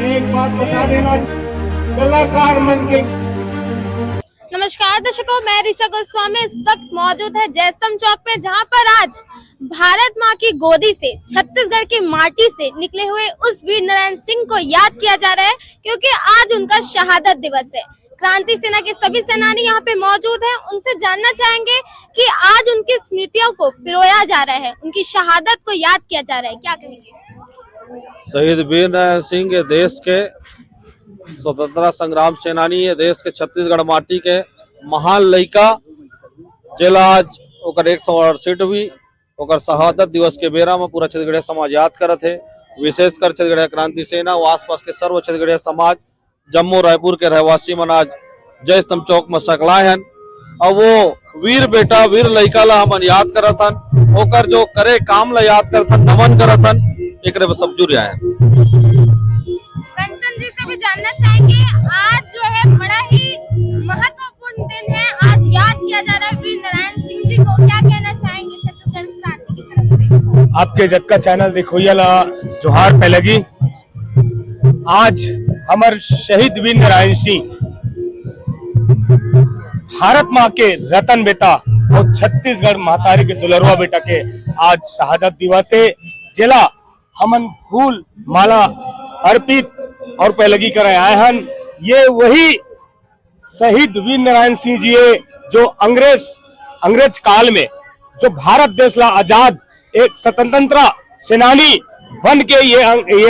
एक बात बता देना, कलाकार मन के। नमस्कार दर्शकों, मैं ऋचा गोस्वामी इस वक्त मौजूद है जयस्तंभ चौक पे, जहां पर आज भारत मां की गोदी से, छत्तीसगढ़ की माटी से निकले हुए उस वीर नारायण सिंह को याद किया जा रहा है, क्योंकि आज उनका शहादत दिवस है। क्रांति सेना के सभी सेनानी यहाँ पे मौजूद हैं। उनसे जानना चाहेंगे कि आज उनकी स्मृतियों को पिरोया जा रहा है, उनकी शहादत को याद किया जा रहा है, क्या कहेंगे? शहीद वीर नारायण सिंह ये देश के स्वतंत्रता संग्राम सेनानी, ये देश के छत्तीसगढ़ माटी के महान लड़का, जिला आज ओकर 168वीं ओकर शहादत दिवस के बेरा में पूरा छत्तीसगढ़ समाज याद करत है। विशेषकर छत्तीसगढ़ क्रांति सेना व आसपास के सर्व छत्तीसगढ़ समाज, जम्मू रायपुर के रहवासी मन आज जयस्तंभ चौक में सकलाए हैं और वो वीर बेटा, वीर लड़का ला हमन याद करत हन, ओकर जो करे काम ला याद करत हन, नमन करत हन, एकरे में सब जुड़ आए। कंचन जी से भी जानना चाहेंगे, आज जो है बड़ा ही महत्वपूर्ण दिन है, आज याद किया जा रहा है वीर नारायण सिंह जी को, क्या कहना चाहेंगे छत्तीसगढ़ क्रांति की तरफ से? आपके जतका चैनल देखोइया ला जोहार पहलगी। आज हमार शहीद वीर नारायण सिंह भारत माँ के रतन बेटा और छत्तीसगढ़ महतारी के दुलरवा बेटा के आज शहादत दिवस है। जिला हमन फूल माला अर्पित और पहलगी कराए आए हन। ये वही शहीद वीर नारायण सिंह जी है जो अंग्रेज काल में जो भारत देश ला आजाद एक स्वतंत्रता सेनानी बन के ये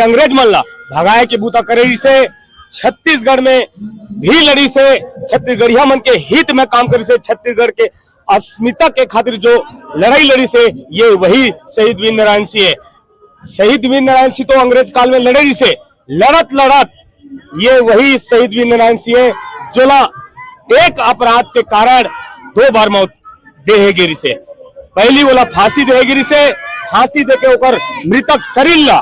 अंग्रेज मन ला भगाए के बूता करे से, छत्तीसगढ़ में भी लड़ी से, छत्तीसगढ़िया मन के हित में काम करी से, छत्तीसगढ़ के अस्मिता के खातिर जो लड़ाई लड़ी से, ये वही शहीद वीर नारायण सिंह है। शहीद वीर नारायण सिंह तो अंग्रेज काल में लड़े से, लड़त ये वही शहीद वीर नारायण सिंह है जोला एक अपराध के कारण 2 बार मौत देहे गिरी से। पहली वाला फांसी देहे गिरी से, फांसी देके ओकर मृतक शरीर ला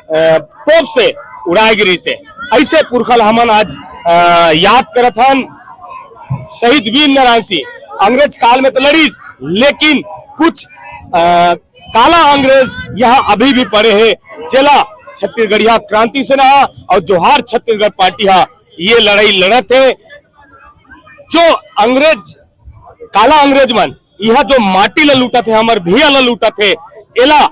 तोप से उड़ाए गिरी से। ऐसे पुरखल हमन आज याद करत हन शहीद वीर नारायण सिंह। अंग्रेज काल में तो लड़ीस, लेकिन कुछ काला अंग्रेज यहाँ अभी भी पड़े हैं। जिला छत्तीसगढ़िया क्रांति सेना और जोहार छत्तीसगढ़ पार्टी हा ये लड़ाई लड़त है। जो अंग्रेज काला अंग्रेज मन यह जो माटी ला लूटा थे, हमार भिया ला लूटा थे, एला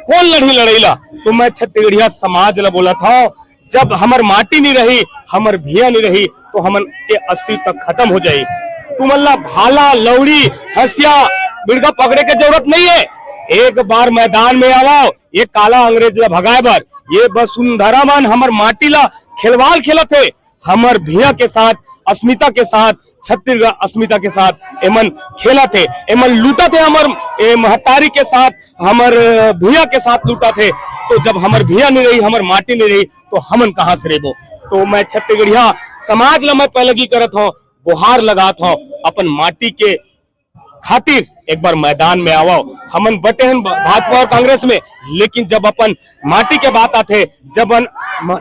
कौन लड़ी लड़ाईला? तो मैं छत्तीसगढ़िया समाज ला बोला था, जब हमार माटी नहीं रही, हमार भिया नहीं रही, तो हमन के अस्तित्व खत्म हो जाये। तुमला भाला, लौड़ी, हंसिया, बिड़गा पकड़े के जरूरत नहीं है। एक बार मैदान में आओ, ये काला अंग्रेज ला भगाए बार, ये वसुंधरा मन हमार माटी ला खिलवाड़ खेलत है, हमार भिया के साथ, अस्मिता के साथ, छत्तीसगढ़ अस्मिता के साथ एमन खेला थे, एमन लूटा थे, हमार महतारी के साथ, हमार भिया के साथ लूटा थे। तो जब हमार भिया नहीं रही, हमार माटी नहीं रही, तो हमन कहाँ से रेबो? तो मैं छत्तीसगढ़िया समाज ला मैं पहलगी करत हूँ, गुहार लगात हूँ, अपन माटी के खातिर एक बार मैदान में आओ। हमन बटे हैं भाजपा और कांग्रेस में, लेकिन जब अपन माटी के बात आते, जब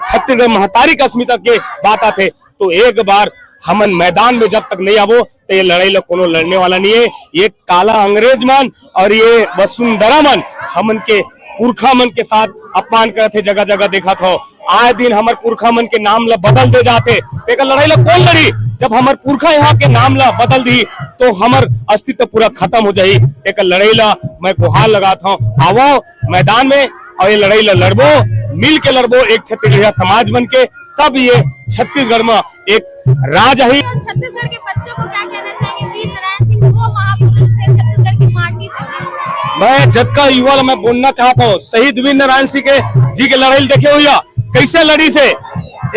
छत्तीसगढ़ महतारी का अस्मिता के बात आते, तो एक बार हमन मैदान में जब तक नहीं आवो तो ये लड़ाई ला कोनो लड़ने वाला नहीं है। ये काला अंग्रेज मन और ये वसुंधरा मन हमन के पुरखा मन के साथ अपमान करते, जगह जगह देखा था। आए दिन हमार पुरखा मन के नाम ला बदल दे जाते, एक लड़ाई ला कौन लड़ी? जब हमार पुरखा यहाँ के नाम ला बदल दी तो हमार अस्तित्व पूरा खत्म हो जाये। एक लड़ाई ला मैं गुहार लगाता हूँ, आवो मैदान में और ये लड़ाई ला लड़बो, मिल के लड़बो एक छत्तीसगढ़िया समाज बन के, तब ये छत्तीसगढ़ में एक राज है। छत्तीसगढ़ के बच्चों को क्या कहना चाहेंगे? वीर नारायण सिंह वो महापुरुष थे, छत्तीसगढ़ की माटी से। मैं जतका युवा मैं बोलना चाहता हूँ, शहीद वीर नारायण सिंह के जी के लड़ाई देखे हुई कैसे लड़ी से,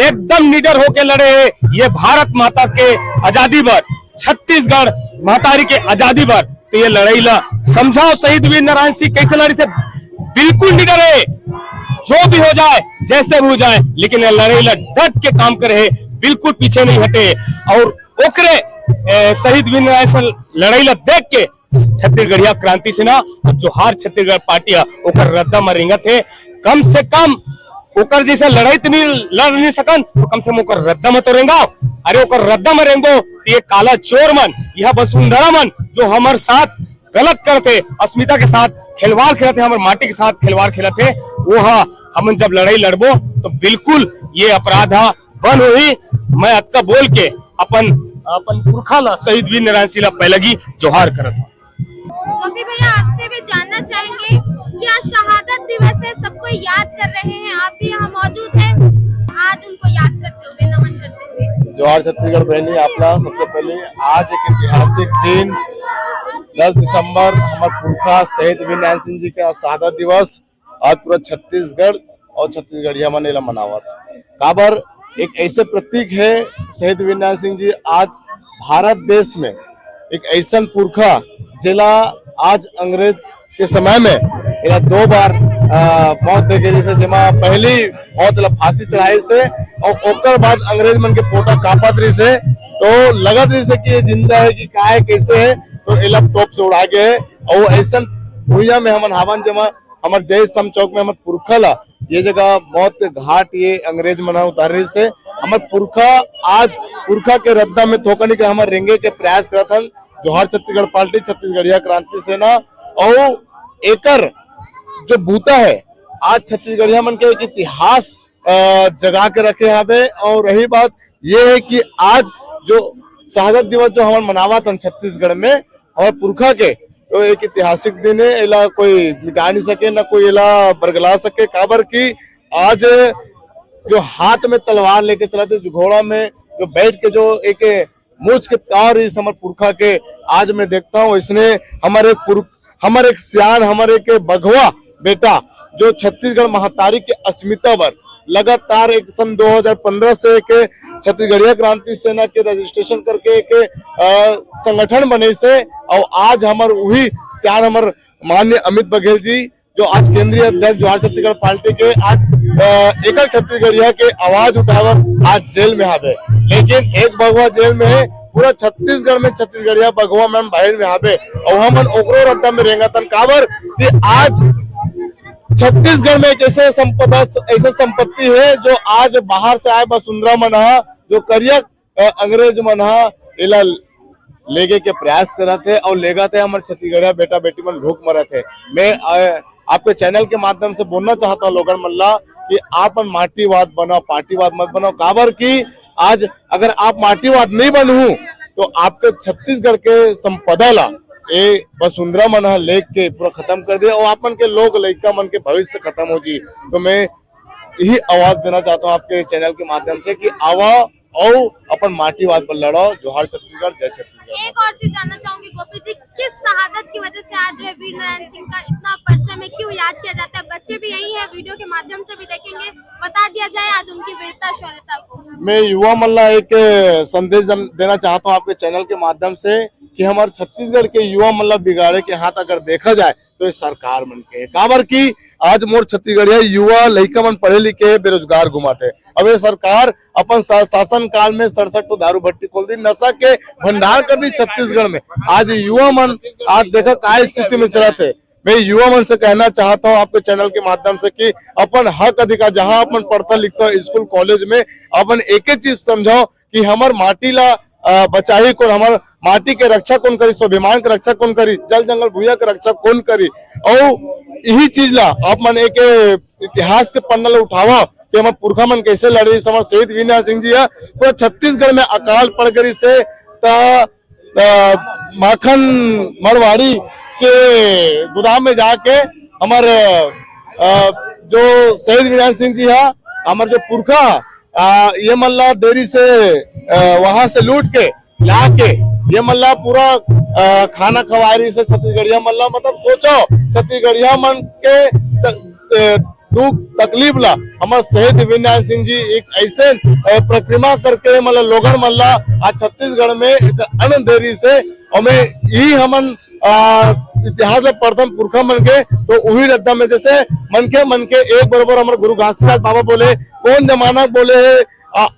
एकदम निडर होके लड़े। ये भारत माता के आजादी पर, छत्तीसगढ़ महतारी के आजादी पर, तो ये लड़ाई ला समझाओ शहीद वीर नारायण सिंह कैसे लड़ी से। बिल्कुल निडर है, जो भी हो जाए, जैसे भी हो जाए, लेकिन लड़ाई ला डट के काम करे, बिल्कुल पीछे नहीं हटे। और ओकरे शहीद वीर नारायण सिंह लड़ाई ला देख के छत्तीसगढ़िया क्रांति सेना और जोहार छत्तीसगढ़ पार्टी ओकर रद्दा में रिंगत है। कम से कम ओकर जैसे लड़ाई तो नहीं लड़ नहीं सकन, तो कम से कम ओकर रद्दा में तो रेंगो। अरे ओकर रद्दा में रेंगो तो ये काला चोर मन, यह वसुंधरा मन जो हमारे साथ गलत करते, अस्मिता के साथ खिलवाड़ खेला थे, हमारे माटी के साथ खिलवाड़ खेला थे, वो हम जब लड़ाई लड़बो तो बिल्कुल ये अपराध बंद हुई। मैं अतका बोल के अपन पुरखा ला शहीद वीर नारायण सिंह ला पहलगी जोहार करत हूँ। गोपी भैया, आपसे भी जानना चाहेंगे कि आज शहादत दिवस है, सबको याद कर रहे हैं, आप भी यहाँ मौजूद हैं, आज उनको याद करते हुए, नमन करते हुए। जोहार छत्तीसगढ़ बहनी, आपला सबसे पहले आज एक ऐतिहासिक दिन 10 दिसंबर हमारे पुरखा शहीद वीर नारायण सिंह जी का शहादत दिवस आज पूरा छत्तीसगढ़ और छत्तीसगढ़िया मनेला मनावत काबर एक ऐसे प्रतीक है। शहीद वीर नारायण सिंह जी आज भारत देश में एक ऐसा पुरखा जिला आज अंग्रेज के समय में इन्हें 2 बार मौत दे गई से, जेमा पहली मौत फांसी चढ़ाई से और ओकर बाद अंग्रेज मन के पोटा कापत रही से, तो लगत रही से कि ये जिंदा है कि का है कैसे है, तो इला तोप से उड़ा गए। और ऐसा भूया में हमन हावन जमा हमारे जय सम चौक में हमारे पुरखा ला ये जगह मौत के घाट ये अंग्रेज मना उतारे से हमारे पुरखा आज पुरखा के रद्दा में थोकने के हमारे रेंगे के प्रयास करत हन। जोहार छत्तीसगढ़ पार्टी, छत्तीसगढ़िया क्रांति सेना और एकर जो बूता है आज छत्तीसगढ़िया मन के एक इतिहास जगा के रखे हवे। और रही बात ये है कि आज जो शहादत दिवस जो हमारे मनावत हन छत्तीसगढ़ में और पुरखा के, तो एक ऐतिहासिक दिन है, इला कोई मिटा नहीं सके ना कोई इला बरगला सके। काबर की आज जो हाथ में तलवार लेके चला थे, जो घोड़ा में जो बैठ के जो एक मूछ के तार इस हमारे पुरखा के आज मैं देखता हूँ, इसने हमारे एक सियान हमारे के बघवा बेटा जो छत्तीसगढ़ महातारी के अस्मिता पर लगातार एक सन 2015 से एक छत्तीसगढ़िया क्रांति सेना के रजिस्ट्रेशन करके एक संगठन बने से, और आज हमारे वही सियान हमारे माननीय अमित बघेल जी जो आज केंद्रीय अध्यक्ष जोहार छत्तीसगढ़ पार्टी के आज एकल छत्तीसगढ़िया के आवाज उठावर आज जेल में हावे। लेकिन एक बघवा जेल में है, पूरा छत्तीसगढ़ में छत्तीसगढ़िया बघवा मैम बाहर में हावे और हमन ओकरो रद्दा में रेंगा तन काबर कि आज छत्तीसगढ़ में एक ऐसे संपत्ति है जो आज बाहर से आए वसुंधरा मनहा जो करिया अंग्रेज मनहा इला लेगे के प्रयास कर थे और लेगा थे हमारे छत्तीसगढ़िया बेटा बेटी मन भूख मरा थे। मैं आपके चैनल के माध्यम से बोलना चाहता हूँ लोगन मल्ला कि आप माटीवाद बनाओ, पार्टीवाद मत बनाओ। काबर की आज अगर आप माटीवाद नहीं बनू तो आपके छत्तीसगढ़ के संपदा ला ये वसुंधरा मन लेख के पूरा खत्म कर दे और आप मन के लोग लड़का मन के भविष्य खत्म हो जी। तो मैं यही आवाज देना चाहता हूँ आपके चैनल के माध्यम से कि आवा और अपन माटीवाद पर लड़ो। जोहार छत्तीसगढ़, जय छत्तीसगढ़। एक और चीज जानना चाहूंगी गोपी जी, किस शहादत की वजह से आज जो है वीर नारायण सिंह का इतना परचम है, क्यों याद किया जाता है? बच्चे भी यही है, वीडियो के माध्यम से भी देखेंगे, बता दिया जाए आज उनकी वीरता शौर्यता को। मैं युवा मल्ला एक संदेश देना चाहता हूँ आपके चैनल के माध्यम से कि हमारे छत्तीसगढ़ के युवा मल्ला बिगाड़े के हाथ अगर देखा जाए तो ये सरकार मन के काबर की आज मोर छत्तीसगढ़िया युवा लड़का मन पढ़े लिखे बेरोजगार घुमाते। अब ये सरकार अपन शासन काल में 67 तो दारू भट्टी खोल दी, नशा के भंडार कर दी छत्तीसगढ़ में। आज युवा मन आज देखा क्या स्थिति में चला थे। मैं युवा मन से कहना चाहता हूँ आपके चैनल के माध्यम से कि अपन हक अधिकार जहाँ अपन पढ़ता लिखता हो स्कूल कॉलेज में अपन एक ही चीज समझो कि हमार माटी ला बचाई कौन, हमारे माटी के रक्षा कौन करी, स्वाभिमान के रक्षा कौन करी, जल जंगल भूया के रक्षा कौन करी। और यही चीज ला आप मन एक इतिहास के पन्ना ला उठावा कि हमारे पुरखा मन कैसे लड़े। हमारे शहीद वीर नारायण सिंह जी है पूरा छत्तीसगढ़ में अकाल पड़ गई से माखन मरवाड़ी के गोदाम में जाके हमारे जो शहीद वीर नारायण सिंह जी है हमारे जो पुरखा ये मल्ला देरी से वहां से लूट के लाके ये मल्ला पूरा खाना खवारी से छत्तीसगढ़िया मल्ला मतलब सोचो छत्तीसगढ़िया मन के दुख तकलीफ ला हमारे शहीद वीर नारायण सिंह जी एक ऐसे प्रक्रिया करके मतलब लोगन मल्ला आज छत्तीसगढ़ में एक अन्न देरी से और मैं यही हमन इतिहास में प्रथम पुरखा मन के तो वही रद्दा में जैसे मन के एक बराबर हमारे गुरु घासीदास बाबा बोले कौन जमाना बोले है।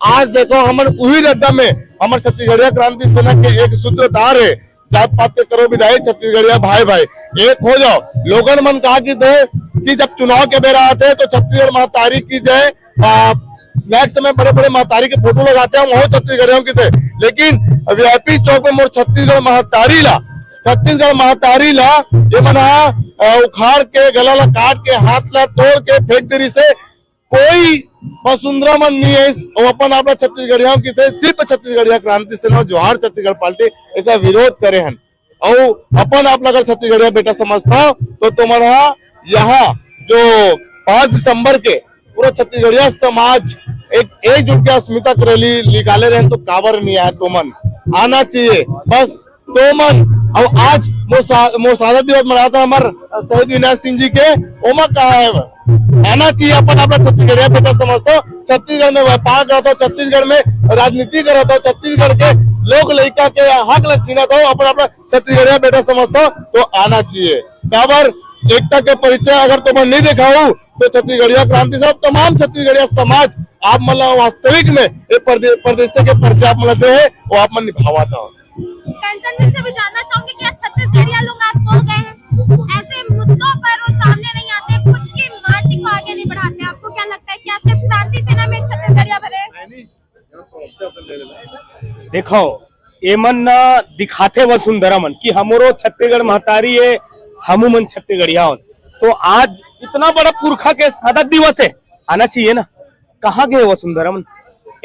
आज देखो हमन वही रद्दा में हमारे छत्तीसगढ़िया क्रांति सेना के एक सूत्रधार है, जात पात के करो विदाई छत्तीसगढ़िया भाई भाई एक हो जाओ। लोगन मन कहा कि जब चुनाव के बेरा आते हैं तो छत्तीसगढ़ महतारी की जय नेक्स्ट समय बड़े बड़े महतारी के फोटो लगाते हैं, वो छत्तीसगढ़ियों की थे। लेकिन वीआईपी चौक में मोर छत्तीसगढ़ महतारी ला छत्तीसगढ़ महतारी ला ये मना उखाड़ के गला ला काट के हाथ ला तोड़ के फेंक देरी से कोई वसुंधरा मन नहीं है। और अपन आपला छत्तीसगढ़ियों की थे सिर्फ छत्तीसगढ़िया क्रांति सेना जोहार छत्तीसगढ़ पार्टी एक विरोध करे हन। और अपन आप अगर छत्तीसगढ़िया बेटा समझता हो तो तुम्हारा यहाँ जो 5 दिसंबर के पूरा छत्तीसगढ़िया समाज एकजुट के अस्मिता रैली निकाले रहे तो काबर नहीं आया। तो मन आना चाहिए बस तो मन। और आज शहादत दिवस मनाता हमारे शहीद विनायक सिंह जी के ओमा कहा है आना चाहिए। अपन अपना छत्तीसगढ़िया बेटा समझता हो छत्तीसगढ़ में व्यापार करता हो, छत्तीसगढ़ में राजनीति करता हो, छत्तीसगढ़ के लोग लड़का के हक ल छीनत हो, अपन अपना छत्तीसगढ़िया बेटा समझता हो तो आना चाहिए। काबर एकता के परिचय अगर तुम नहीं दिखाऊ तो छत्तीसगढ़िया क्रांति साहब तमाम छत्तीसगढ़िया समाज आप मतलब वास्तविक में प्रदेश के परिचय आप मतलब है वो आप मन निभावा था। कंचन जी से भी जानना चाहूंगी कि आज छत्तीसगढ़िया लोग आज सो गए हैं, ऐसे मुद्दों पर वो सामने नहीं आते, खुद की माटी को आगे नहीं बढ़ाते। आपको क्या लगता है क्या सिर्फ क्रांति सेना में छत्तीसगढ़िया भरे? देखो एमन न दिखाते वसुंधरा मन कि हमरो छत्तीसगढ़ महतारी है, हमू मन छत्तीसगढ़िया हो। तो आज इतना बड़ा पुरखा के शहादत दिवस है, आना चाहिए ना। कहाँ गए वसुंधरा मन?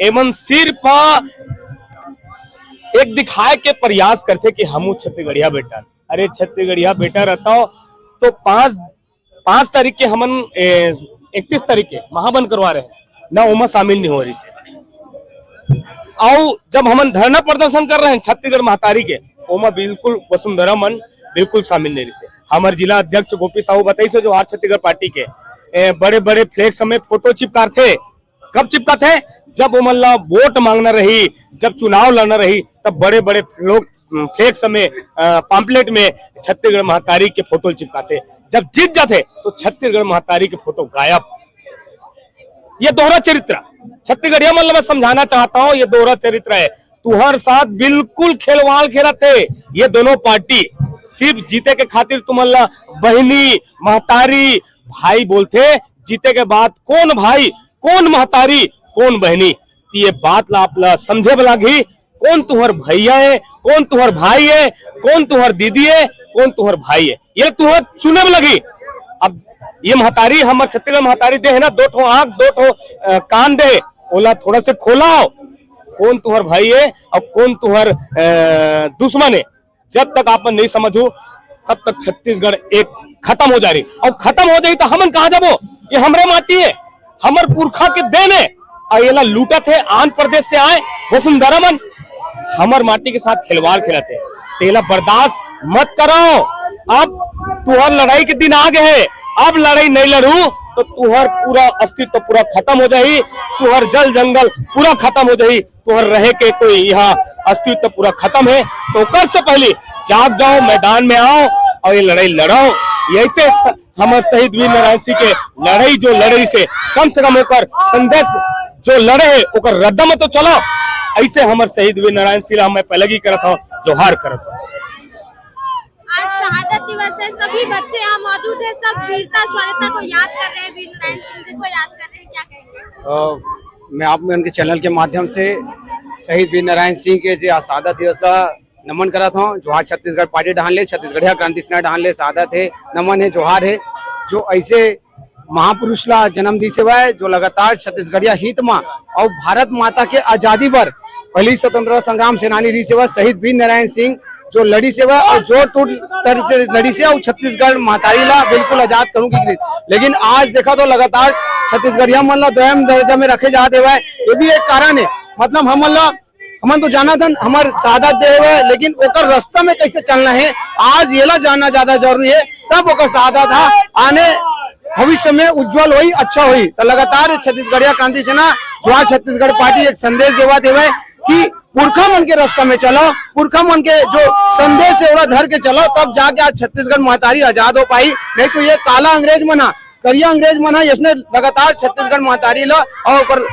एमन सिर्फ एक दिखाए के प्रयास करते कि हमू छत्तीसगढ़िया बेटा। अरे छत्तीसगढ़िया बेटा रहता हो तो 5 तारीख के हमन 31 तारीख के महाबन करवा रहे हैं ना, उमा शामिल नहीं हो रही से। और जब हमन धरना प्रदर्शन कर रहे हैं छत्तीसगढ़ महतारी के ओमा बिल्कुल वसुंधरा मन बिल्कुल शामिल नहीं से। हमारे जिला अध्यक्ष गोपी साहू बताई से जो जोहार छत्तीसगढ़ पार्टी के बड़े बड़े फ्लेक्स में फोटो चिपका थे। कब चिपका थे? जब उमल्ला वोट मांगना रही, जब चुनाव लड़ना रही, तब बड़े बड़े लोग फ्लेक्स में पम्पलेट में छत्तीसगढ़ महतारी के फोटो चिपकाते। जब जीत जाते तो छत्तीसगढ़ महतारी के फोटो गायब। ये दोहरा चरित्र छत्तीसगढ़िया मतलब मैं समझाना चाहता हूँ, ये दोहरा चरित्र है। तुहर साथ बिल्कुल खेलवाड़ खेला थे ये दोनों पार्टी, सिर्फ जीते के खातिर तुम्हारा बहनी महतारी भाई बोलते, जीते के बाद कौन भाई कौन महतारी कौन बहनी ये बात ला आप ला समझे लगी। कौन तुहर भैया है, कौन तुहर भाई है, कौन तुहर दीदी है, कौन तुहर भाई है, ये तुहर चुने में लगी। अब ये महतारी हमारे छत्तीसगढ़ महतारी दे है ना, 2 ठो आंख 2 ठो कान दे, ओला थोड़ा से खोलाओ कौन तुहर भाई है और कौन तुहर दुश्मन है। जब तक आप नहीं समझो तब तक छत्तीसगढ़ एक खत्म हो जा रही, और खत्म हो जाए तो हमन कहाँ जाबो? ये हमरे माटी है, हमर पुरखा के देन है। और ये लूटा थे आंध्र प्रदेश से आए वसुंधरा मन हमर माटी के साथ खिलवाड़ खेलते, तेला बर्दाश्त मत कराओ। अब तुहर लड़ाई के दिन आ गए, अब लड़ाई नहीं लड़ू तो तुहर पूरा अस्तित्व पूरा खत्म हो जाही, तुहर जल जंगल पूरा खत्म हो जाही, तुहर रहे के कोई यहाँ अस्तित्व पूरा खत्म है। तो कर से पहले जाग जाओ, मैदान में आओ और ये लड़ाई लड़ाओ। ऐसे हमारे शहीद वीर नारायण सिंह के लड़ाई जो लड़ाई से कम होकर संदेश जो लड़े है ओकर रद्द में तो चलो। ऐसे हमारे शहीद वीर नारायण सिंह मैं पहले ही करता हूँ, जोहार करता हूँ। आज शहादत दिवस है, सभी बच्चे यहाँ मौजूद है, सब वीरता शौर्यता को याद कर रहे हैं, वीर नारायण सिंह जी को याद कर रहे हैं, क्या कहेंगे? मैं आप उनके चैनल के माध्यम से शहीद वीर नारायण सिंह के जो शहादत दिवस का नमन करा था। जोहार छत्तीसगढ़ पार्टी डाल ले, छत्तीसगढ़िया क्रांति सेना डाल ले, शहादत है, नमन है, जोहार है। जो ऐसे महापुरुष ला जन्म दी सेवा है जो लगातार छत्तीसगढ़िया हित में और भारत माता के आजादी पर पहली स्वतंत्रता संग्राम सेनानी रही सेवा शहीद वीर नारायण सिंह जो लड़ी सेवा और जो टूट लड़ी से और छत्तीसगढ़ महतारी ला बिल्कुल आजाद करूंगी। लेकिन आज देखा तो लगातार छत्तीसगढ़िया मन ला दोयम दर्जा में रखे जा देवा है। ये भी एक कारण है, मतलब हमन तो जाना था हमार शहादत दे हुए, लेकिन ओकर रास्ता में कैसे चलना है आज ये ला जानना ज्यादा जरूरी है। तब ओकर शहादत आने भविष्य में उज्जवल हुई, अच्छा हुई। तो लगातार छत्तीसगढ़िया क्रांति सेना जोहार छत्तीसगढ़ पार्टी एक संदेश देवा देवे कि पुरखा मन के रास्ता में चलो, पुरखा मन के जो संदेश है धर के चलो, तब जाके आज छत्तीसगढ़ महतारी आजाद हो पाई। नहीं तो ये काला अंग्रेज मना करिया अंग्रेज मना इसने लगातार छत्तीसगढ़ महतारी ला और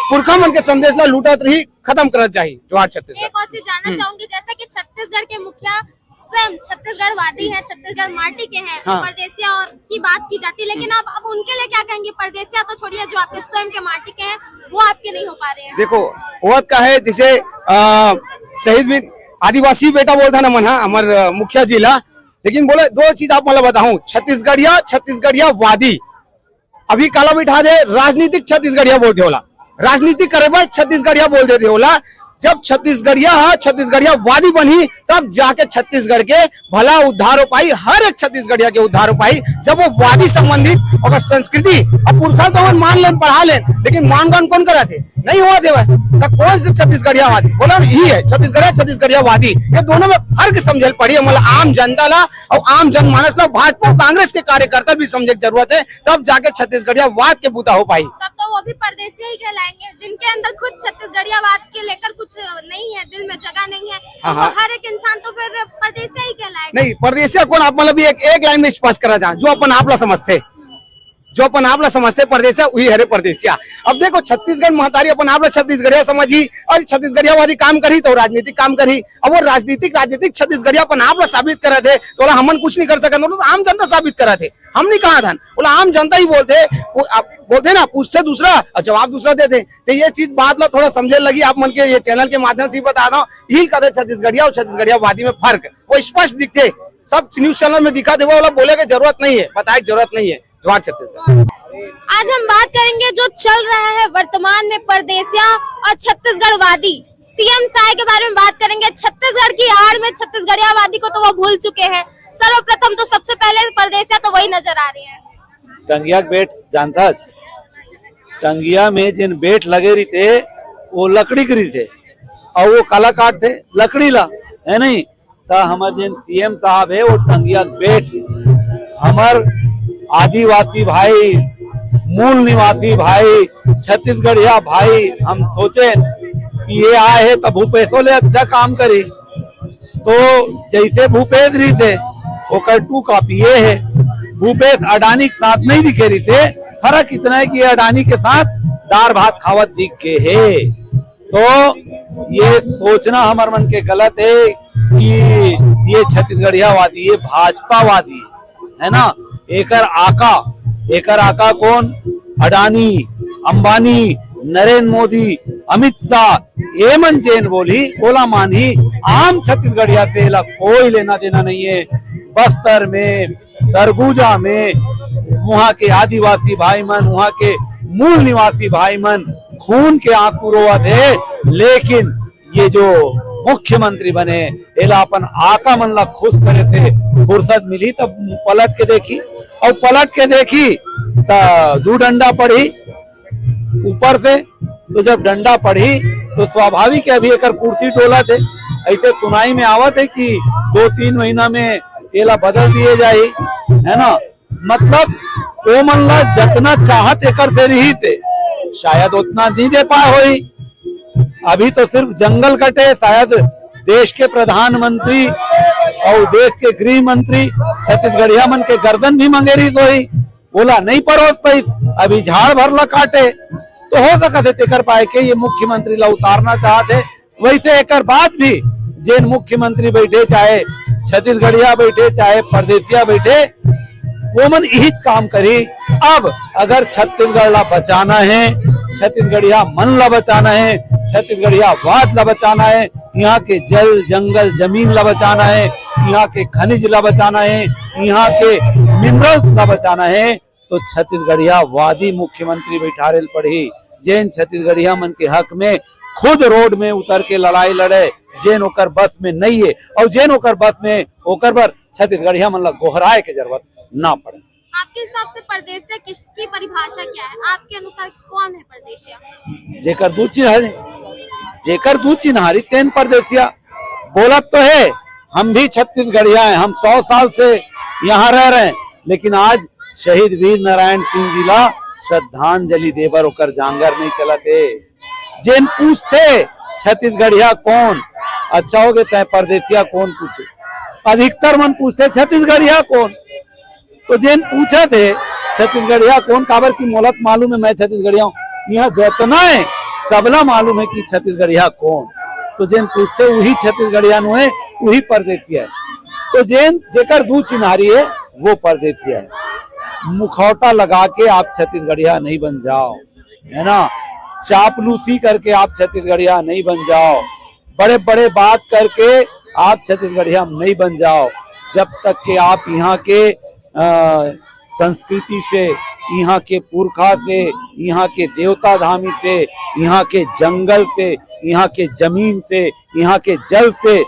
पुरखा मन के संदेश ला लूटत रही, खत्म करत चाहिए जोहार छत्तीसगढ़। एक और चीज जानना चाहूंगी, जैसे कि छत्तीसगढ़ के मुखिया स्वयं छत्तीसगढ़ वादी हैं, छत्तीसगढ़ माटी के हैं, हाँ। परदेसिया और की बात की जाती है, लेकिन अब उनके लिए क्या कहेंगे? परदेसिया तो छोड़िए, जो आपके स्वयं के माटी के हैं वो आपके नहीं हो पा रहे हैं। देखो होत का है, जिसे शहीद वीर आदिवासी बेटा बोलता नमन है हमार मुखिया जिला। लेकिन बोले दो चीज आप मतलब बताऊं, छत्तीसगढ़िया वादी अभी काला बिठा दे, राजनीतिक छत्तीसगढ़िया बोलते होला, राजनीति करे छत्तीसगढ़िया बोल देते होला। जब छत्तीसगढ़िया वादी बनी तब जाके छत्तीसगढ़ के भला उद्धार हो पाई, हर एक छत्तीसगढ़िया के उद्धार हो पाई जब वो वादी संबंधित और संस्कृति और पुरखा तो हम मान लें पढ़ा लें, लेकिन मानगान कौन करा थे, नहीं हुआ थे वह कौन से छत्तीसगढ़िया वादी बोला यही है छत्तीसगढ़िया वादी। ये दोनों में फर्क समझल पड़ी मतलब आम जनता ला और आम जनमानस ला, भाजपा और कांग्रेस के कार्यकर्ता भी समझे की जरूरत है, तब जाके छत्तीसगढ़िया वाद के बूता हो पाई। तब तो वो भी परदेसी ही कहलाएंगे जिनके अंदर खुद छत्तीसगढ़िया वाद के लेकर कुछ नहीं है, दिल में जगह नहीं है। तो हर एक इंसान तो फिर परदेसी ही कहलाएगा। नहीं परदेसिया कौन आप मतलब एक लाइन में स्पष्ट करा जाए, जो अपन आप ला समझते परदेसिया वही हरे परदेसिया। अब देखो छत्तीसगढ़ महतारी अपन आप छत्तीसगढ़िया समझी और छत्तीसगढ़िया वादी काम करी तो राजनीतिक काम करी। अब वो राजनीतिक छत्तीसगढ़िया अपन आप साबित करा थे तो हमन कुछ नहीं कर सके, तो आम जनता साबित करा थे, हम नहीं कहा था बोला आम जनता ही बोलते ना, पूछते दूसरा और जवाब दूसरा देते। तो ये चीज बात ला थोड़ा समझे लगी आप मन के ये चैनल के माध्यम से बता रहा हूँ, यही कहते छत्तीसगढ़िया और छत्तीसगढ़िया वादी में फर्क वो स्पष्ट दिखते, सब न्यूज चैनल में दिखा दे, वो बोले की जरूरत नहीं है, बताए की जरूरत नहीं है। जोहार छत्तीसगढ़। आज हम बात करेंगे जो चल रहा है वर्तमान में परदेसिया और छत्तीसगढ़वादी सीएम साय के बारे में बात करेंगे। छत्तीसगढ़ की आड़ में छत्तीसगढ़ियावादी को तो वो भूल चुके हैं। सर्वप्रथम तो सबसे पहले परदेसिया तो वही नजर आ रही है। टंगिया बेट जानता, टंगिया में जिन बेट लगे रही थे वो लकड़ी करी थे और वो काला काट थे लकड़ी ला है नहीं, तो हमारे जिन सीएम साहब है वो टंगिया बेट हमार आदिवासी भाई, मूल निवासी भाई, छत्तीसगढ़िया भाई, हम सोचे कि ये आए है तो भूपेशो ले अच्छा काम करे, तो जैसे भूपेश रही थे वो टू कॉपी ये है। भूपेश अडानी के साथ नहीं दिखे रही थे, फर्क इतना है कि ये अडानी के साथ दार भात खावत दिख के है। तो ये सोचना हमारे मन के गलत है कि ये छत्तीसगढ़िया वादी है, भाजपा वादी है ना। एकर आका कौन, अडानी, अंबानी, नरेंद्र मोदी, अमित शाह एमन जैन बोली ओला मानी, आम छत्तीसगढ़िया से कोई लेना देना नहीं है। बस्तर में, सरगुजा में वहाँ के आदिवासी भाई मन, वहाँ के मूल निवासी भाई मन खून के आंसू रोवत है, लेकिन ये जो मुख्यमंत्री बने एला अपन आका मन ला खुश करे थे, फुर्सत मिली तब पलट के देखी और पलट के देखी तो दो डंडा पड़ी ऊपर से, तो जब डंडा पड़ी तो स्वाभाविक है अभी एक कुर्सी डोला थे, ऐसे सुनाई में आवत है कि 2-3 महीना में एला बदल दिए जाए है ना। मतलब वो मन ला जितना चाहत एकर से रही थे शायद उतना नहीं दे पाए होई। अभी तो सिर्फ जंगल कटे, शायद देश के प्रधानमंत्री और देश के गृह मंत्री छत्तीसगढ़िया मन के गर्दन भी मंगे रही तो ही बोला नहीं परोस पाई, अभी झाड़ भर ला काटे तो हो सकते थे कर पाए के ये मुख्यमंत्री ला उतारना चाहते। वैसे एक बाद भी जिन मुख्यमंत्री बैठे, चाहे छत्तीसगढ़िया बैठे चाहे परदेसिया बैठे, वो मन यही काम करी। अब अगर छत्तीसगढ़ ला बचाना है, छत्तीसगढ़िया मन ला बचाना है, छत्तीसगढ़िया वाद ला बचाना है, यहाँ के जल जंगल जमीन ला बचाना है, यहाँ के खनिज ला बचाना है, यहाँ के मिनरल्स ला बचाना है, तो छत्तीसगढ़िया वादी मुख्यमंत्री बैठारेल पड़ी। जैन छत्तीसगढ़िया मन के हक में खुद रोड में उतर के लड़ाई लड़े, जैन ओकर बस में नहीं है और जैन ओकर बस में ओकर पर छत्तीसगढ़िया मन ला गोहराए के जरूरत ना पड़े। आपके हिसाब से परदेसिया किसकी परिभाषा क्या है? आपके अनुसार कौन है परदेसिया? जेकर दू चिन्हारी तेन परदेसिया बोलत तो है। हम भी छत्तीसगढ़िया हैं, हम 100 साल से यहाँ रह रहे हैं, लेकिन आज शहीद वीर नारायण सिंह जी ला श्रद्धांजलि देवर ओकर जांगर नहीं चलते। जिन पूछते छत्तीसगढ़िया कौन, अच्छा हो गए तय परदेसिया कौन पूछे, अधिकतर मन पूछते छत्तीसगढ़िया कौन। तो जिन पूछे थे छत्तीसगढ़िया कौन, काबर की मोलत मालूम है मैं छत्तीसगढ़िया हूँ, यहाँ जोतना है सबला मालूम है कि छत्तीसगढ़िया कौन। तो जिन पूछते वही छत्तीसगढ़िया नु है, वही परदेसिया है। तो जिन जेकर दू चिन्हारी है वो परदेसिया है। मुखौटा लगा के आप छत्तीसगढ़िया नहीं बन जाओ, है ना। चापलूसी करके आप छत्तीसगढ़िया नहीं बन जाओ। बड़े बड़े बात करके आप छत्तीसगढ़िया नहीं बन जाओ जब तक कि आप यहाँ के संस्कृति से, यहाँ के पुरखा से, यहाँ के देवता धामी से, यहाँ के जंगल से, यहाँ के जमीन से, यहाँ के जल से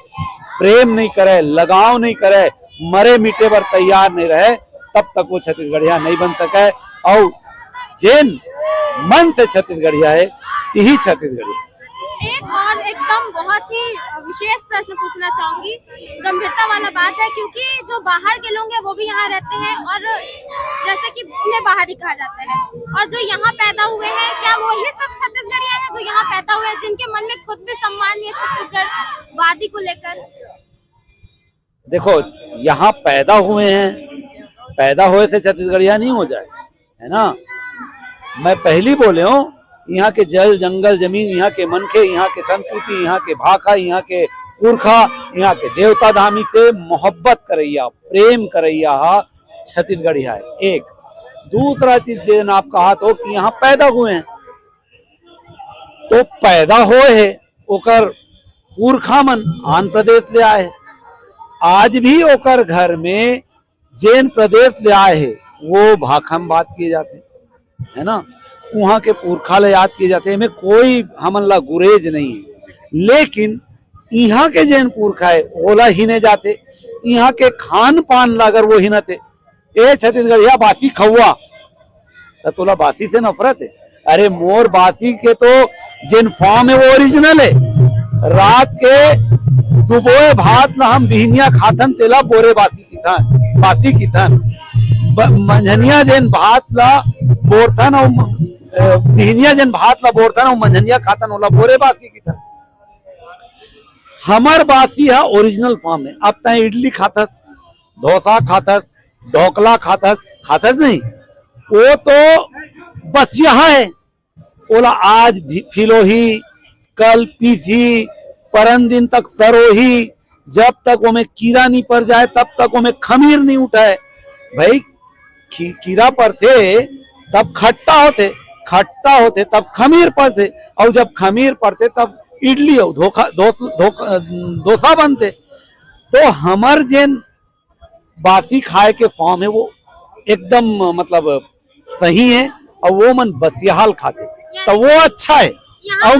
प्रेम नहीं करे, लगाव नहीं करे, मरे मिटे पर तैयार नहीं रहे, तब तक वो छत्तीसगढ़िया नहीं बन सके। और जैन मन से छत्तीसगढ़िया है यही छत्तीसगढ़िया। एक और एकदम बहुत ही विशेष प्रश्न पूछना चाहूंगी, गंभीरता वाला बात है, क्योंकि जो बाहर के लोग हैं वो भी यहाँ रहते हैं और जैसे कि उन्हें बाहरी कहा जाता है, और जो यहाँ पैदा हुए हैं क्या वो ही सब छत्तीसगढ़िया हैं जो यहाँ पैदा हुए हैं, जिनके मन में खुद भी सम्मान है छत्तीसगढ़ वादी को लेकर? देखो, यहाँ पैदा हुए हैं, पैदा हुए से छत्तीसगढ़िया नहीं हो जाए, है ना। मैं पहली बोले हूँ, यहाँ के जल जंगल जमीन, यहाँ के मनखे, यहाँ के संस्कृति, यहाँ के भाषा, यहाँ के पुरखा, यहाँ के देवता धामी से मोहब्बत करैया, प्रेम करैया छत्तीसगढ़िया है। एक दूसरा चीज जैन आप कहा तो कि यहाँ पैदा हुए हैं, तो पैदा हुए है ओकर पुरखा मन आंध्र प्रदेश ले आए, आज भी ओकर घर में जैन प्रदेश ले आए है, वो भाषा में बात किए जाते है ना, वहाँ के पुरखा ले याद किए जाते हैं, में कोई हमन ला गुरेज नहीं है। लेकिन यहाँ के जैन पुरखा है ओला ही नहीं जाते, यहाँ के खान पान ला अगर वो ही न थे, ए छत्तीसगढ़िया बासी खौआ, तो तोला बासी से नफरत है। अरे मोर बासी के तो जिन फॉर्म है वो ओरिजिनल है, रात के डुबोए भात ला हम बिहनिया खाथन तेला बोरे बासी की थन मंझनिया जैन भात ला बोरथन और बिहनिया जन भात ला बोरथन और मंझनिया खातन ओला बोरे बासी की थन। हमर बासी है ओरिजिनल फॉर्म है। अब तय इडली खातस, डोसा खातस, ढोकला खातस नहीं, वो तो बस यहाँ है, ओला आज भी फिलोही, कल पीसी, परन दिन तक सरोही, जब तक वो में कीड़ा नहीं पड़ जाए तब तक वो में खमीर नहीं उठाए। भाई कीड़ा पड़ते तब खट्टा होते तब खमीर पड़ते, और जब खमीर पड़ते तब इडली और डोसा बनते। तो हमर जेन बासी खाए के फॉर्म है वो एकदम मतलब सही है, और वो मन बसियाल खाते तो वो अच्छा है। और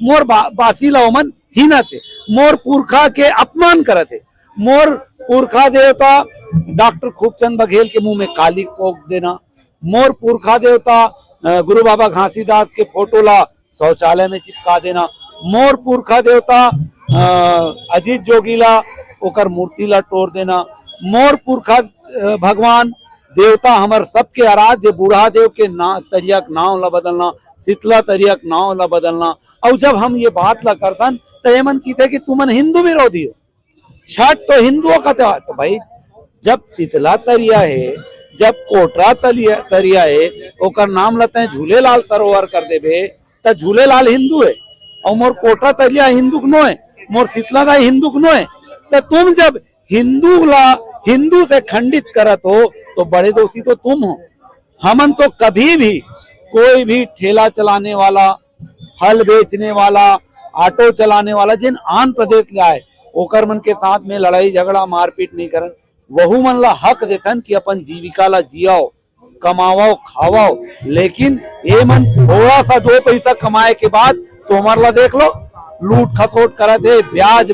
मोर बासी ला मन ही न थे, मोर पुरखा के अपमान करते, मोर पुरखा देवता डॉक्टर खूबचंद बघेल के मुंह में काली पोक देना, मोर पुरखा देवता गुरु बाबा घासीदास के फोटो ला शौचालय में चिपका देना, मोर पुरखा देवता अजीत जोगीला ओकर मूर्ति ला तोड़ देना, मोर पुरखा भगवान देवता हमर सबके आराध्य बूढ़ा देव के तरियक नाव ला बदलना, शीतला तरियक नाव ला बदलना। और जब हम ये बात ला करतन तो ये मन की थे कि तुमन हिंदू विरोधी हो, छठ तो हिंदुओं का त्योहार। तो भाई जब शीतला तरिया है, जब कोटरा तरिया है, ओकर नाम लेते हैं झूलेलाल सरोवर कर देवे तो झूलेलाल हिंदू है, और मोर कोटरा तरिया हिंदू नो है, मोर शीतला दा हिंदू नो है। तो तुम जब हिंदू से खंडित करत हो तो बड़े दोषी तो तुम हो। हमन तो कभी भी कोई भी ठेला चलाने वाला, फल बेचने वाला, ऑटो चलाने वाला जिन आंध्र प्रदेश ले आए ओकर मन के साथ में लड़ाई झगड़ा मारपीट नहीं करन, वहू मन ला हक देथन कि अपन जीविका ला जियाओ, कमाओ खाओ। लेकिन ये मन थोड़ा सा दो पैसा कमाए के बाद तो हमार ला देख लो, लूट खसोट करत है, ब्याज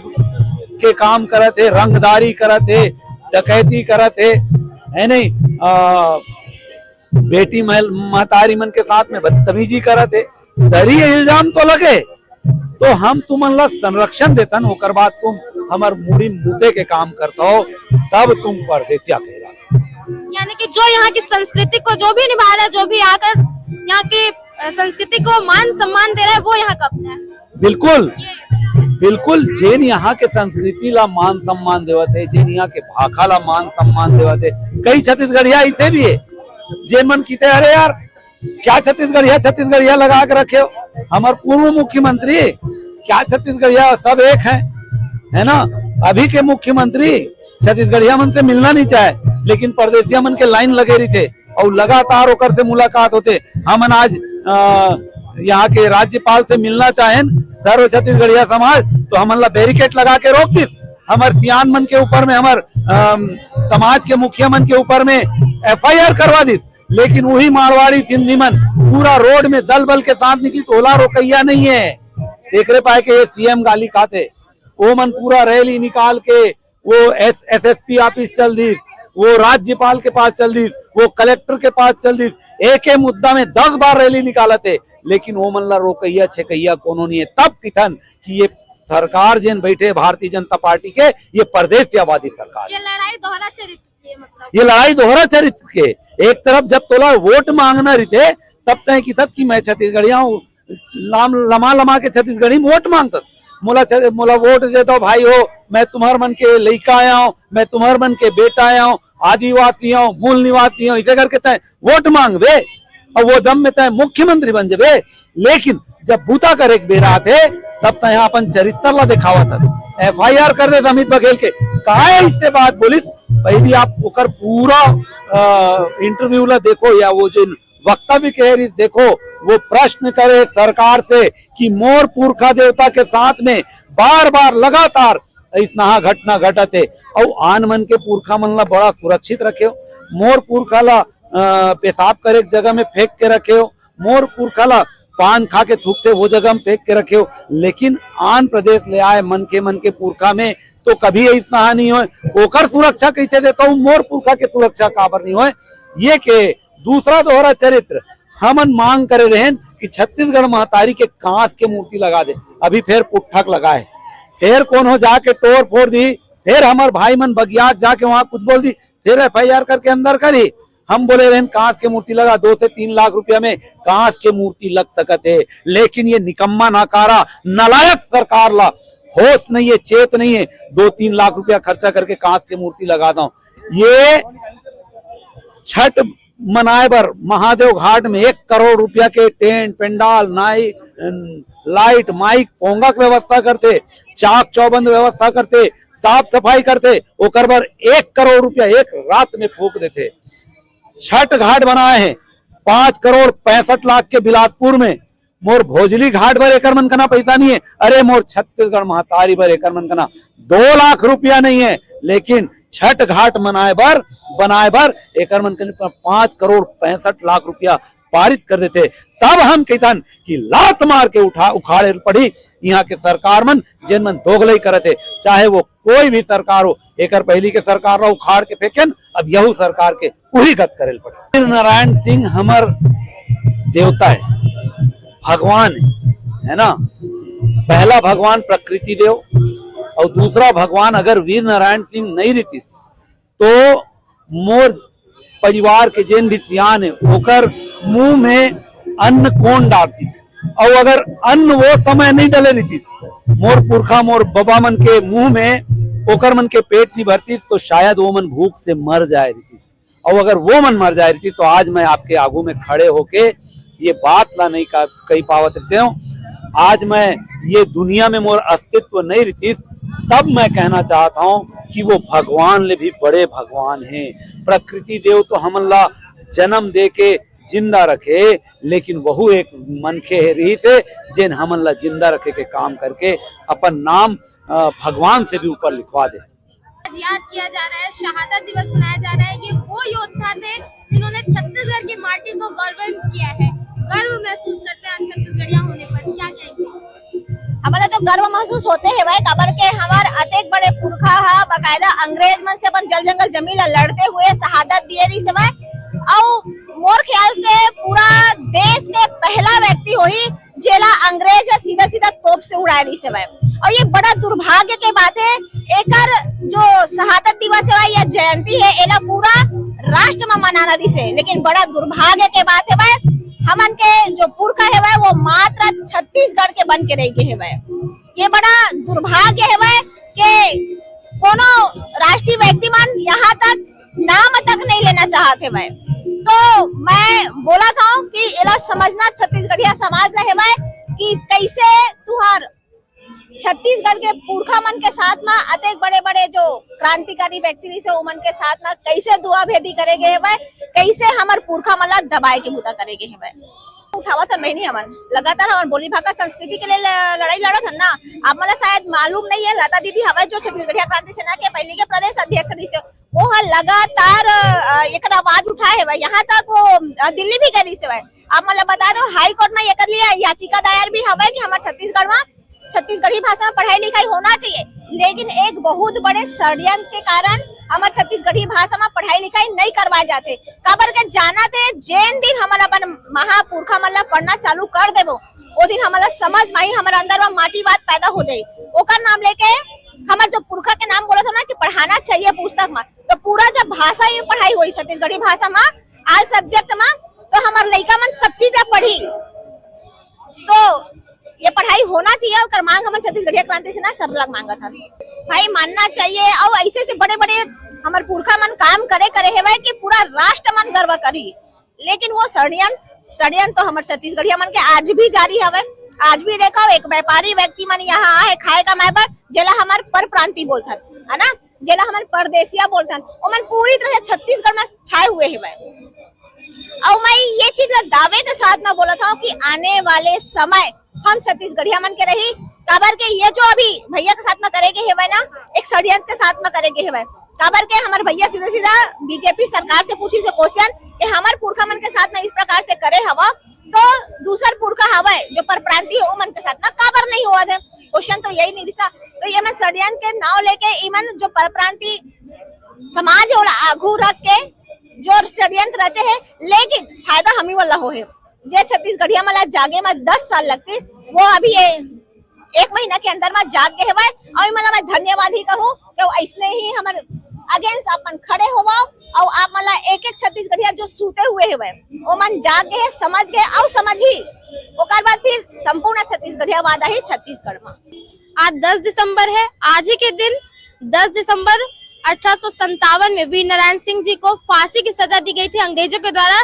के काम करत है, रंगदारी करत है, डकैती करत है नहीं, बेटी महतारी मन के साथ में बदतमीजी करत है। सरी इल्जाम तो लगे तो हम तुमन ला संरक्षण देतन, होकर बाद तुम हमार मुड़ी मुते के काम करता हो तब तुम परदेसिया कहलाते। यानी कि जो यहाँ की संस्कृति को जो भी निभा रहा है, जो भी आकर यहाँ की संस्कृति को मान सम्मान दे रहा है, वो यहाँ का अपना है। बिल्कुल जेन यहाँ के संस्कृति ला मान सम्मान देवत है, जेन यहाँ के भाषा ला मान सम्मान देवत है। कई छत्तीसगढ़िया ऐसे भी है जेन मन कीते अरे यार क्या छत्तीसगढ़िया लगा के रखे हो, हमारे पूर्व मुख्यमंत्री क्या छत्तीसगढ़िया सब एक है ना। अभी के मुख्यमंत्री छत्तीसगढ़िया मन से मिलना नहीं चाहे, लेकिन परदेसिया मन के लाइन लगे रही थे और लगातार होकर से मुलाकात होते। हमन आज यहाँ के राज्यपाल से मिलना चाहें सर्व छत्तीसगढ़िया समाज तो हमन ला बैरिकेड लगा के रोक दिस, हमार सियान मन के ऊपर में, हमार समाज के मुखिया मन के ऊपर में FIR करवा दी, लेकिन वही मारवाड़ी सिंधी मन पूरा रोड में दल बल के साथ निकली, तोला रोकैया नहीं है। देख रहे पाए कि CM गाली खाते, वो मन पूरा रैली निकाल के वो SSP ऑफिस चल दी, वो राज्यपाल के पास चल दी, वो कलेक्टर के पास चल दी, एक मुद्दा में 10 बार रैली निकालते, लेकिन वो मन ला रोकैया छकैया कोनो नहीं है। तब किथन कि ये सरकार जिन बैठे भारतीय जनता पार्टी के, ये प्रदेशवादी सरकार, ये लड़ाई दोहरा चरित्र की है, मतलब ये लड़ाई दोहरा चरित्र के। एक तरफ जब तोला वोट मांगना रहते, तब तय की कि मैं छत्तीसगढ़िया हूँ, लमा लमा के छत्तीसगढ़ी में वोट मांगता, मोला वोट देता हो भाई हो, मैं तुम्हार मन के लड़का आया हूँ, मैं तुम्हार मन के बेटा आया हूँ, आदिवासी हूँ, मूल निवासी हूँ, इसे करके तय वोट मांग बे और वो दम में तय मुख्यमंत्री बन जाबे। लेकिन जब बूता करे बेरा थे, तब तय अपन चरित्र ला दिखावा था, FIR कर दे अमित बघेल के। कहा है इससे बात पुलिस भाई, आप ओकर पूरा इंटरव्यू ला देखो, या वो जो वक्तव्य कह रही देखो, वो प्रश्न करे सरकार से कि मोर पुरखा देवता के साथ में बार बार लगातार इतना घटना घटते, और आन मन के पुरखा मन ला बड़ा सुरक्षित रखे हो, मोर पुरखा ला पेशाब करे जगह में फेंक के रखे हो, मोर पुरखा ला पान खा के थूकते वो जगह में फेंक के रखे हो। लेकिन आन प्रदेश ले आए मन के पुरखा में तो कभी ऐसा नहीं हो, ओकर सुरक्षा कैसे देता हूँ, मोर पुरखा के सुरक्षा काबर नहीं हो। ये के दूसरा दोहरा चरित्र हमन मांग करे रहें कि छत्तीसगढ़ महतारी के कांच के मूर्ति लगा दे, अभी फिर पुट्ठक लगाए, फिर कौन हो जाके तोड़ फोड़ दी, फिर हमार भाई मन बगियात जाके वहां कुछ बोल दी, फिर FIR करके अंदर करी। हम बोले रहन कांच के मूर्ति लगा, 2 से 3 लाख रुपया में कांच के मूर्ति लग सकते है, लेकिन ये निकम्मा नाकारा नालायक सरकार ला होश नहीं है, चेत नहीं है, 2-3 लाख रुपया खर्चा करके कांच के मूर्ति लगाता हूं। ये छठ मनाए बर महादेव घाट में 1 करोड़ रुपया के टेंट पेंडाल नाई लाइट माइक पोंगा की व्यवस्था करते, चाक चौबंद व्यवस्था करते, साफ सफाई करते, ओकर बर 1 करोड़ रुपया एक रात में फूक देते। छठ घाट बनाए हैं 5 करोड़ 65 लाख के बिलासपुर में, मोर भोजली घाट पर एकर मन कना पैसा नहीं है, अरे मोर छत्तीसगढ़ महतारी पर एकर मन कना 2 लाख रुपया नहीं है, लेकिन छठ घाट बनाए बर एकर मन कना 5 करोड़ 65 लाख रुपया पारित कर देते। तब हम कहतन कि लात मार के उखाड़े पड़ी यहाँ के सरकार मन, जिन मन दोगलई करते, चाहे वो कोई भी सरकार हो। एकर पहली के सरकार ला उखाड़ के फेंकन, अब यहू सरकार के वही गत करे पड़े। नारायण सिंह हमर देवता है, भगवान है ना। पहला भगवान प्रकृति देव और दूसरा भगवान अगर वीर नारायण सिंह नहीं रहती तो मोर परिवार के जिन भी सियान है ओकर मुंह में अन्न कौन डालती, और अगर अन्न वो समय नहीं डले रहती, मोर पुरखा मोर बाबा मन के मुंह में ओकर मन के पेट नहीं भरती, तो शायद वो मन भूख से मर जाए रहती। और अगर वो मन मर जाए रहती तो आज मैं आपके आगू में खड़े होके ये बात ला नहीं कही पावत रहते हूँ। आज मैं ये दुनिया में मोर अस्तित्व नहीं रहती, तब मैं कहना चाहता हूँ कि वो भगवान ले भी बड़े भगवान हैं। प्रकृति देव तो हमन ला जन्म दे के जिंदा रखे, लेकिन वहु एक मनखे रही थे जिन हमन ला जिंदा रखे के काम करके अपन नाम भगवान से भी ऊपर लिखवा दे। आज याद किया जा रहा है, शहादत दिवस मनाया जा रहा है। ये वो योद्धा थे जिन्होंने छत्तीसगढ़ की माटी को गौरवान्वित किया है। गर्व महसूस करते हैं छत्तीसगढ़िया होने पर, क्या कहेंगे? हमारा तो गर्व महसूस होते है भाई, खबर के हमार अतेक बड़े पुरखा हा बकायदा अंग्रेज मन से अपन जल जंगल जमीन लड़ते हुए शहादत दिए रही से भाई। और मोर ख्याल से पूरा देश के पहला व्यक्ति होही जेला अंग्रेज सीधा सीधा तोप से उड़ा रही से भाई। और ये बड़ा दुर्भाग्य के बात है, एकर जो शहादत दिवस है या जयंती है एला पूरा राष्ट्र में मनाना रही से, लेकिन बड़ा दुर्भाग्य के बात है भाई हमन के जो पुरखा है भाई वो मात्र छत्तीसगढ़ के बन के रह गए है भाई। ये बड़ा दुर्भाग्य है भाई कि कोनो राष्ट्रीय व्यक्ति मन यहाँ तक नाम तक नहीं लेना चाहते भाई। तो मैं बोला था कि एला समझना छत्तीसगढ़िया समाज ला है भाई कि कैसे तुहार छत्तीसगढ़ के पुरखा मन के साथ में अतेक बड़े बड़े जो क्रांतिकारी व्यक्ति से उमन के साथ में कैसे दुआ भेदी करे गए है, कैसे हमार पुरखा मन ला दबाए के बुता करे गए है। उठावा था नहीं हमन लगातार हमन बोली भाषा संस्कृति के लिए लड़ाई लड़ा था ना। आप मला शायद मालूम नहीं है, लता दीदी हवा जो छत्तीसगढ़िया क्रांति सेना के पहले के प्रदेश अध्यक्ष रही से वो लगातार एक आवाज उठाए है। यहाँ तक वो दिल्ली भी गई से। आप मला बता दो हाई कोर्ट में एक याचिका दायर भी हवा कि हमारे छत्तीसगढ़ में छत्तीसगढ़ी भाषा में पढ़ाई लिखाई होना चाहिए, लेकिन एक बहुत बड़े षड्यंत्र के कारण हमारे छत्तीसगढ़ी भाषा में पढ़ाई लिखाई नहीं करवाए जाते। काबर के जाना थे जैन दिन हमारा अपन महापुरखा मतलब पढ़ना चालू कर देवो वो दिन हमारा समझ में ही हमारे अंदर में माटी बात पैदा हो जाये। ओकर नाम लेके हमारे जो पुरखा के नाम बोला था ना कि पढ़ाना चाहिए पुस्तक में, तो पूरा जब भाषा ही पढ़ाई हुई छत्तीसगढ़ी भाषा में आल सब्जेक्ट में, तो हमारे लड़का मन सब चीज पढ़ी। तो ये पढ़ाई होना चाहिए और मांग हम छत्तीसगढ़िया क्रांति से ना सब लोग मांगा था भाई मानना चाहिए। और ऐसे से बड़े बड़े हमारे पुरखा मन काम करे है कि पूरा राष्ट्र मन गर्व करी, लेकिन वो षड्यंत्र तो हमारे छत्तीसगढ़िया मन के आज भी जारी है। आज भी देखो एक व्यापारी व्यक्ति मन यहाँ आए खाए कमाए पर जेला हमारे पर प्रांति बोलथन है ना, जेला हमारे परदेसिया बोलथन, वो मन पूरी तरह से छत्तीसगढ़ में छाए हुए है। और मैं ये चीज दावे के साथ में बोला था कि आने वाले समय हम छत्तीसगढ़िया मन के रही काबर के ये जो अभी भैया के साथ में करेंगे है ना एक षड्यंत्र के साथ में करेंगे है। काबर के हमारे भैया सीधा सीधा बीजेपी सरकार से पूछी से क्वेश्चन कि हमारे पुरखा मन के साथ में इस प्रकार से करे हवा, तो दूसर पुरखा हवा जो पर प्रांति है मन के साथ में काबर नहीं हुआ थे। क्वेश्चन तो यही नहीं दिखता। तो ये मैं षड्यंत्र के नाव लेके इमन जो पर प्रांति समाज है आगू रख के जो षड्यंत्र रचे है, लेकिन फायदा हम ही वाला हो है। जे छत्तीसगढ़िया मला जागे में 10 साल लगती वो अभी 1 महीना के अंदर में जाग के है। और मला मैं धन्यवाद ही करूँ कि ऐसने ही हमारे अगेंस्ट अपन खड़े हो और आप मला एक छत्तीसगढ़िया जो सूते हुए है वो मन जाग गए समझ गए और समझी ओकर बाद फिर संपूर्ण छत्तीसगढ़िया वादा ही छत्तीसगढ़ में। आज 10 दिसंबर है। आज ही के दिन 10 दिसंबर 1857 में वीर नारायण सिंह जी को फांसी की सजा दी गई थी अंग्रेजों के द्वारा।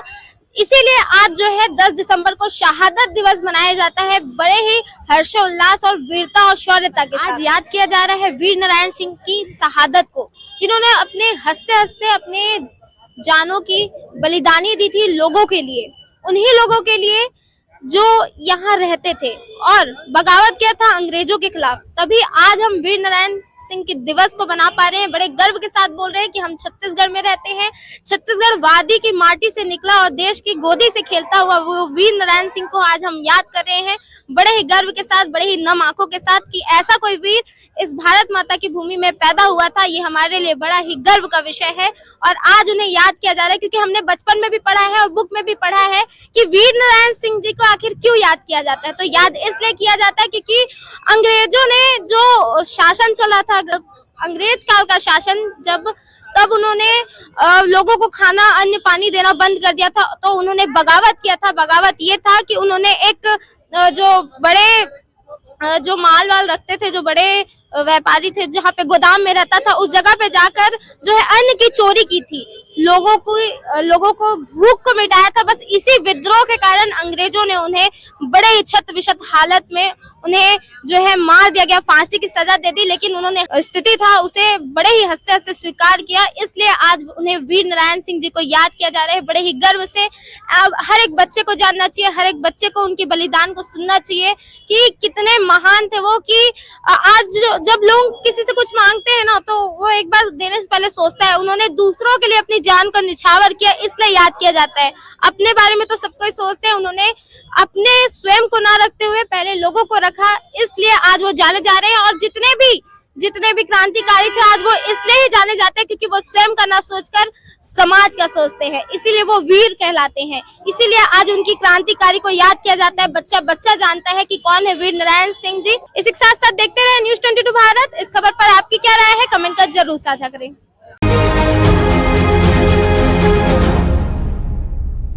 इसीलिए आज जो है 10 दिसंबर को शहादत दिवस मनाया जाता है बड़े ही हर्षोल्लास और वीरता और शौर्यता के साथ। आज याद किया जा रहा है वीर नारायण सिंह की शहादत को, जिन्होंने अपने हंसते हंसते अपने जानों की बलिदानी दी थी लोगों के लिए, उन्हीं लोगों के लिए जो यहाँ रहते थे और बगावत किया था अंग्रेजों के खिलाफ। तभी आज हम वीर नारायण सिंह के दिवस को बना पा रहे हैं। बड़े गर्व के साथ बोल रहे हैं कि हम छत्तीसगढ़ में रहते हैं। छत्तीसगढ़ वादी की माटी से निकला और देश की गोदी से खेलता हुआ वो वीर नारायण सिंह को आज हम याद कर रहे हैं बड़े ही गर्व के साथ, बड़े ही नम आंखों के साथ कि ऐसा कोई वीर इस भारत माता की भूमि में पैदा हुआ था। ये हमारे लिए बड़ा ही गर्व का विषय है और आज उन्हें याद किया जा रहा है, क्योंकि हमने बचपन में भी पढ़ा है और बुक में भी पढ़ा है कि वीर नारायण सिंह जी को आखिर क्यों याद किया जाता है। तो याद इसलिए किया जाता है क्योंकि अंग्रेजों ने जो शासन चला था, अंग्रेज काल का शासन, तब उन्होंने लोगों को खाना अन्न पानी देना बंद कर दिया था। तो उन्होंने बगावत किया था। बगावत ये था कि उन्होंने एक जो बड़े जो माल वाल रखते थे, जो बड़े व्यापारी थे, जहाँ पे गोदाम में रहता था, उस जगह पे जाकर जो है अन्न की चोरी की थी, लोगों को भूख को मिटाया था। बस इसी विद्रोह के कारण अंग्रेजों ने उन्हें बड़े ही छत विछत हालत में उन्हें जो है मार दिया गया, फांसी की सजा दे दी। लेकिन उन्होंने स्थिति था उसे बड़े ही हंसते हंसते स्वीकार किया। इसलिए आज उन्हें वीर नारायण सिंह जी को याद किया जा रहा है बड़े ही गर्व से। हर एक बच्चे को जानना चाहिए, हर एक बच्चे को उनके बलिदान को सुनना चाहिए कि कितने महान थे वो। कि आज जब लोग किसी से कुछ मांगते हैं ना, तो वो एक बार देने से पहले सोचता है। उन्होंने दूसरों के लिए अपनी जान को निछावर किया, इसलिए याद किया जाता है। अपने बारे में तो सब कोई सोचते हैं, उन्होंने अपने स्वयं को ना रखते हुए पहले लोगों को रखा, इसलिए आज वो जाने जा रहे हैं। और जितने भी क्रांतिकारी थे आज वो इसलिए ही जाने जाते हैं क्योंकि वो स्वयं का ना सोचकर समाज का सोचते हैं, इसीलिए वो वीर कहलाते हैं। इसीलिए आज उनकी क्रांतिकारी को याद किया जाता है। बच्चा बच्चा जानता है कि कौन है वीर नारायण सिंह जी। इसी के साथ साथ देखते रहे न्यूज़ 22 भारत। इस खबर पर आपकी क्या राय है, कमेंट कर जरूर साझा करें।